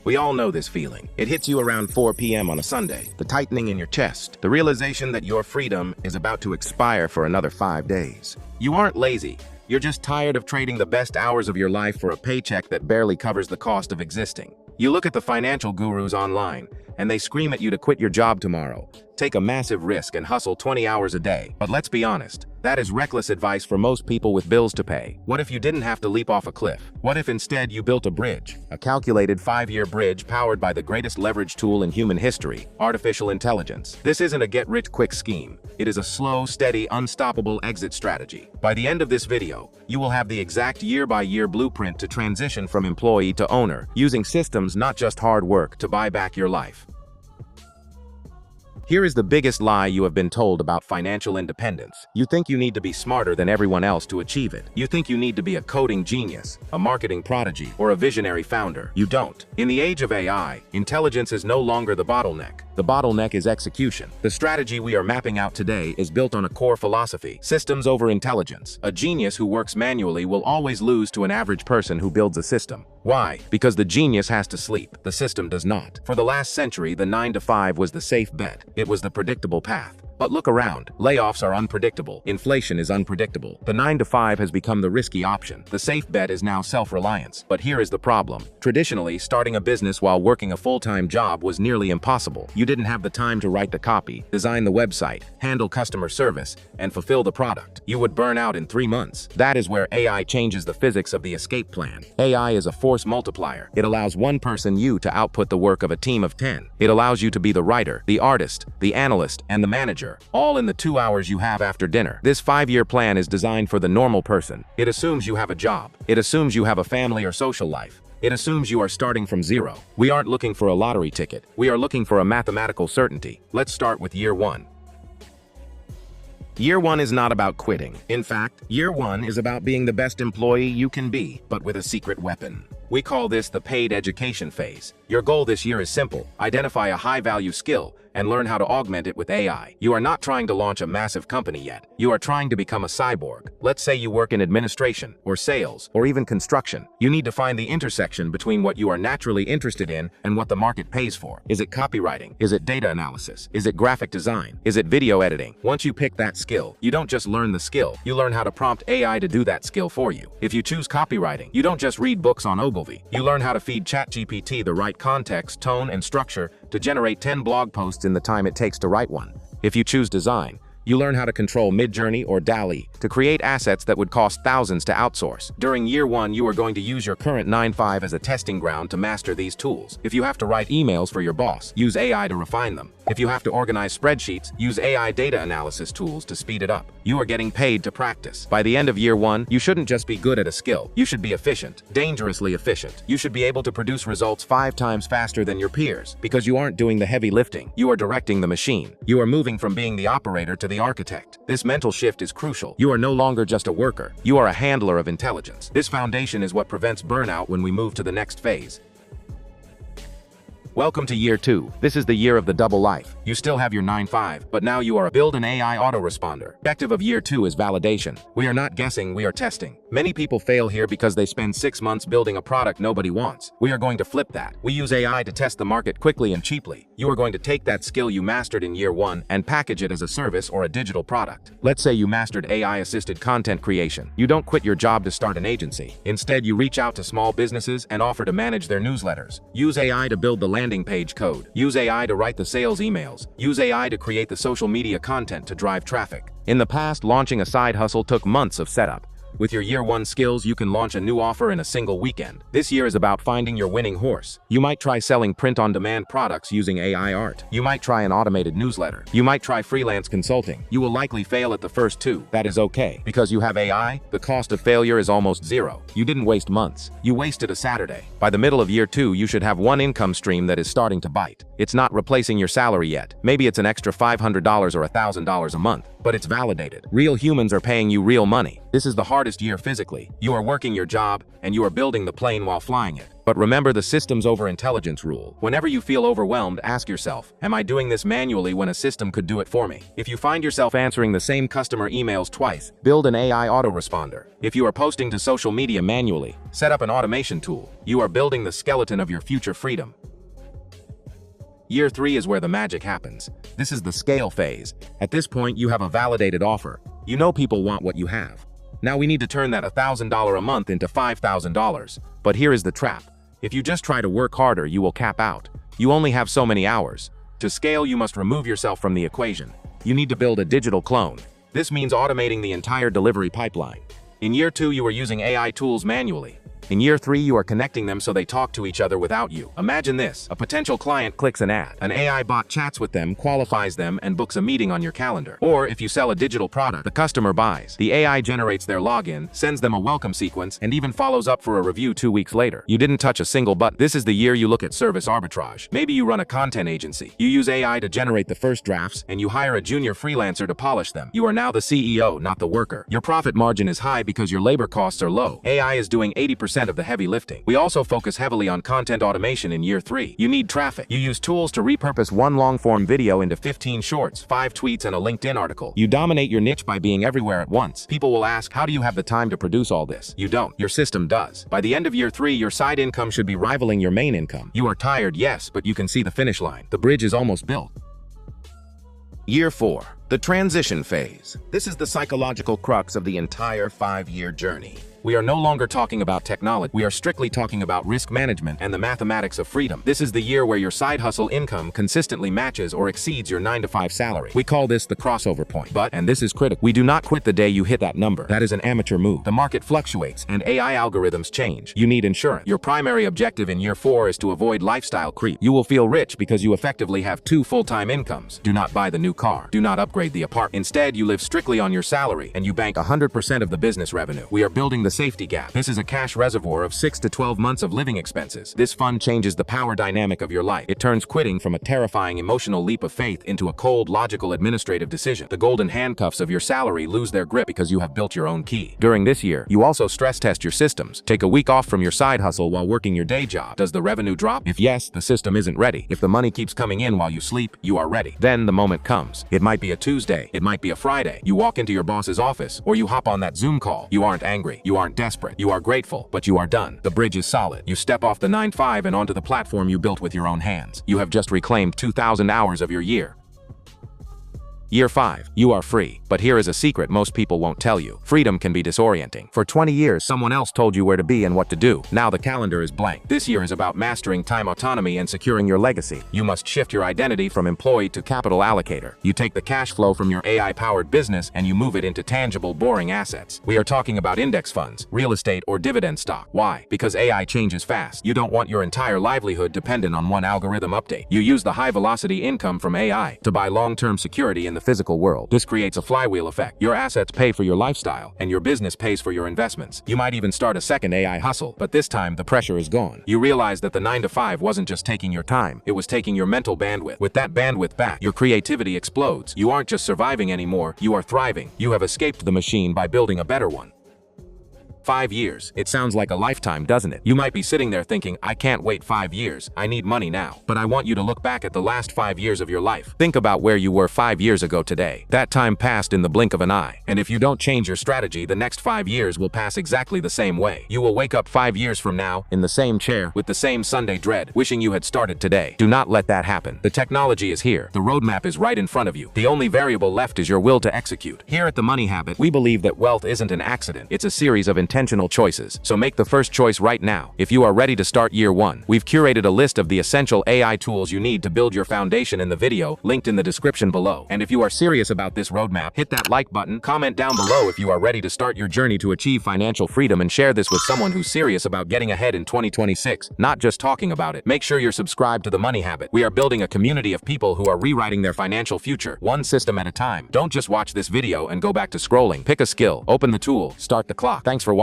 We all know this feeling. It hits you around 4 p.m. on a Sunday, the tightening in your chest, the realization that your freedom is about to expire for another 5 days. You aren't lazy. You're just tired of trading the best hours of your life for a paycheck that barely covers the cost of existing. You look at the financial gurus online, and they scream at you to quit your job tomorrow, take a massive risk, and hustle 20 hours a day. But let's be honest, that is reckless advice for most people with bills to pay. What if you didn't have to leap off a cliff? What if instead you built a bridge? A calculated 5-year bridge powered by the greatest leverage tool in human history, artificial intelligence. This isn't a get-rich-quick scheme. It is a slow, steady, unstoppable exit strategy. By the end of this video, you will have the exact year-by-year blueprint to transition from employee to owner, using systems, not just hard work, to buy back your life. Here is the biggest lie you have been told about financial independence. You think you need to be smarter than everyone else to achieve it. You think you need to be a coding genius, a marketing prodigy, or a visionary founder. You don't. In the age of AI, intelligence is no longer the bottleneck. The bottleneck is execution. The strategy we are mapping out today is built on a core philosophy: systems over intelligence. A genius who works manually will always lose to an average person who builds a system. Why? Because the genius has to sleep. The system does not. For the last century, the 9-to-5 was the safe bet. It was the predictable path. But look around. Layoffs are unpredictable. Inflation is unpredictable. The 9-to-5 has become the risky option. The safe bet is now self-reliance. But here is the problem. Traditionally, starting a business while working a full-time job was nearly impossible. You didn't have the time to write the copy, design the website, handle customer service, and fulfill the product. You would burn out in 3 months. That is where AI changes the physics of the escape plan. AI is a force multiplier. It allows one person, you, to output the work of a team of 10. It allows you to be the writer, the artist, the analyst, and the manager, all in the 2 hours you have after dinner. This 5-year plan is designed for the normal person. It assumes you have a job. It assumes you have a family or social life. It assumes you are starting from zero. We aren't looking for a lottery ticket. We are looking for a mathematical certainty. Let's start with year 1. Year 1 is not about quitting. In fact, year 1 is about being the best employee you can be, but with a secret weapon. We call this the paid education phase. Your goal this year is simple: identify a high-value skill and learn how to augment it with AI. You are not trying to launch a massive company yet. You are trying to become a cyborg. Let's say you work in administration, or sales, or even construction. You need to find the intersection between what you are naturally interested in and what the market pays for. Is it copywriting? Is it data analysis? Is it graphic design? Is it video editing? Once you pick that skill, you don't just learn the skill, you learn how to prompt AI to do that skill for you. If you choose copywriting, you don't just read books on Ogilvy. You learn how to feed ChatGPT the right context, tone, and structure to generate 10 blog posts in the time it takes to write one. If you choose design, you learn how to control Midjourney or DALL-E to create assets that would cost thousands to outsource. During year 1, you are going to use your current 9-5 as a testing ground to master these tools. If you have to write emails for your boss, use AI to refine them. If you have to organize spreadsheets, use AI data analysis tools to speed it up. You are getting paid to practice. By the end of year 1, you shouldn't just be good at a skill. You should be efficient, dangerously efficient. You should be able to produce results 5 times faster than your peers, because you aren't doing the heavy lifting. You are directing the machine. You are moving from being the operator to the architect. This mental shift is crucial. You are no longer just a worker. You are a handler of intelligence. This foundation is what prevents burnout when we move to the next phase. Welcome to year 2. This is the year of the double life. You still have your 9-5, but now you are build an AI autoresponder. Objective of year 2 is validation. We are not guessing, we are testing. Many people fail here because they spend 6 months building a product nobody wants. We are going to flip that. We use AI to test the market quickly and cheaply. You are going to take that skill you mastered in year 1 and package it as a service or a digital product. Let's say you mastered AI-assisted content creation. You don't quit your job to start an agency. Instead, you reach out to small businesses and offer to manage their newsletters. Use AI to build the landing page code. Use AI to write the sales emails. Use AI to create the social media content to drive traffic. In the past, launching a side hustle took months of setup. With your year 1 skills, you can launch a new offer in a single weekend. This year is about finding your winning horse. You might try selling print-on-demand products using AI art. You might try an automated newsletter. You might try freelance consulting. You will likely fail at the first 2. That is okay. Because you have AI, the cost of failure is almost 0. You didn't waste months. You wasted a Saturday. By the middle of year 2, you should have one income stream that is starting to bite. It's not replacing your salary yet. Maybe it's an extra $500 or $1,000 a month, but it's validated. Real humans are paying you real money. This is the hard hardest year physically. You are working your job, and you are building the plane while flying it. But remember the systems over intelligence rule. Whenever you feel overwhelmed, ask yourself, am I doing this manually when a system could do it for me? If you find yourself answering the same customer emails twice, build an AI autoresponder. If you are posting to social media manually, set up an automation tool. You are building the skeleton of your future freedom. Year 3 is where the magic happens. This is the scale phase. At this point, you have a validated offer. You know people want what you have. Now we need to turn that $1,000 a month into $5,000. But here is the trap. If you just try to work harder, you will cap out. You only have so many hours. To scale, you must remove yourself from the equation. You need to build a digital clone. This means automating the entire delivery pipeline. In year 2, you are using AI tools manually. In year 3, you are connecting them so they talk to each other without you. Imagine this. A potential client clicks an ad. An AI bot chats with them, qualifies them, and books a meeting on your calendar. Or if you sell a digital product, the customer buys. The AI generates their login, sends them a welcome sequence, and even follows up for a review 2 weeks later. You didn't touch a single button. This is the year you look at service arbitrage. Maybe you run a content agency. You use AI to generate the first drafts, and you hire a junior freelancer to polish them. You are now the CEO, not the worker. Your profit margin is high because your labor costs are low. AI is doing 80% of the heavy lifting. We also focus heavily on content automation in year 3. You need traffic. You use tools to repurpose one long-form video into 15 shorts, 5 tweets, and a LinkedIn article. You dominate your niche by being everywhere at once. People will ask, how do you have the time to produce all this? You don't. Your system does. By the end of year 3, your side income should be rivaling your main income. You are tired, yes, but you can see the finish line. The bridge is almost built. Year 4. The transition phase. This is the psychological crux of the entire 5-year journey. We are no longer talking about technology. We are strictly talking about risk management and the mathematics of freedom. This is the year where your side hustle income consistently matches or exceeds your 9-to-5 salary. We call this the crossover point. But, and this is critical, we do not quit the day you hit that number. That is an amateur move. The market fluctuates and AI algorithms change. You need insurance. Your primary objective in year 4 is to avoid lifestyle creep. You will feel rich because you effectively have 2 full-time incomes. Do not buy the new car. Do not upgrade the apartment. Instead, you live strictly on your salary and you bank 100% of the business revenue. We are building the safety gap. This is a cash reservoir of 6 to 12 months of living expenses. This fund changes the power dynamic of your life. It turns quitting from a terrifying emotional leap of faith into a cold, logical administrative decision. The golden handcuffs of your salary lose their grip because you have built your own key. During this year, you also stress test your systems. Take a week off from your side hustle while working your day job. Does the revenue drop? If yes, the system isn't ready. If the money keeps coming in while you sleep, you are ready. Then the moment comes. It might be a Tuesday. It might be a Friday. You walk into your boss's office, or you hop on that Zoom call. You aren't angry. You aren't desperate. You are grateful, but you are done. The bridge is solid. You step off the 9-5 and onto the platform you built with your own hands. You have just reclaimed 2,000 hours of your year. Year 5. You are free. But here is a secret most people won't tell you. Freedom can be disorienting. For 20 years, someone else told you where to be and what to do. Now the calendar is blank. This year is about mastering time autonomy and securing your legacy. You must shift your identity from employee to capital allocator. You take the cash flow from your AI-powered business and you move it into tangible, boring assets. We are talking about index funds, real estate, or dividend stock. Why? Because AI changes fast. You don't want your entire livelihood dependent on one algorithm update. You use the high-velocity income from AI to buy long-term security in the physical world. This creates a flywheel effect. Your assets pay for your lifestyle, and your business pays for your investments. You might even start a second AI hustle, but this time the pressure is gone. You realize that the 9-to-5 wasn't just taking your time, it was taking your mental bandwidth. With that bandwidth back, your creativity explodes. You aren't just surviving anymore, you are thriving. You have escaped the machine by building a better one. 5 years. It sounds like a lifetime, doesn't it? You might be sitting there thinking, I can't wait 5 years. I need money now. But I want you to look back at the last 5 years of your life. Think about where you were 5 years ago today. That time passed in the blink of an eye. And if you don't change your strategy, the next 5 years will pass exactly the same way. You will wake up 5 years from now, in the same chair, with the same Sunday dread, wishing you had started today. Do not let that happen. The technology is here. The roadmap is right in front of you. The only variable left is your will to execute. Here at The Money Habit, we believe that wealth isn't an accident. It's a series of intentional choices. So make the first choice right now. If you are ready to start year 1, we've curated a list of the essential AI tools you need to build your foundation in the video, linked in the description below. And if you are serious about this roadmap, hit that like button, comment down below if you are ready to start your journey to achieve financial freedom, and share this with someone who's serious about getting ahead in 2026, not just talking about it. Make sure you're subscribed to The Money Habit. We are building a community of people who are rewriting their financial future, one system at a time. Don't just watch this video and go back to scrolling. Pick a skill, open the tool, start the clock. Thanks for watching.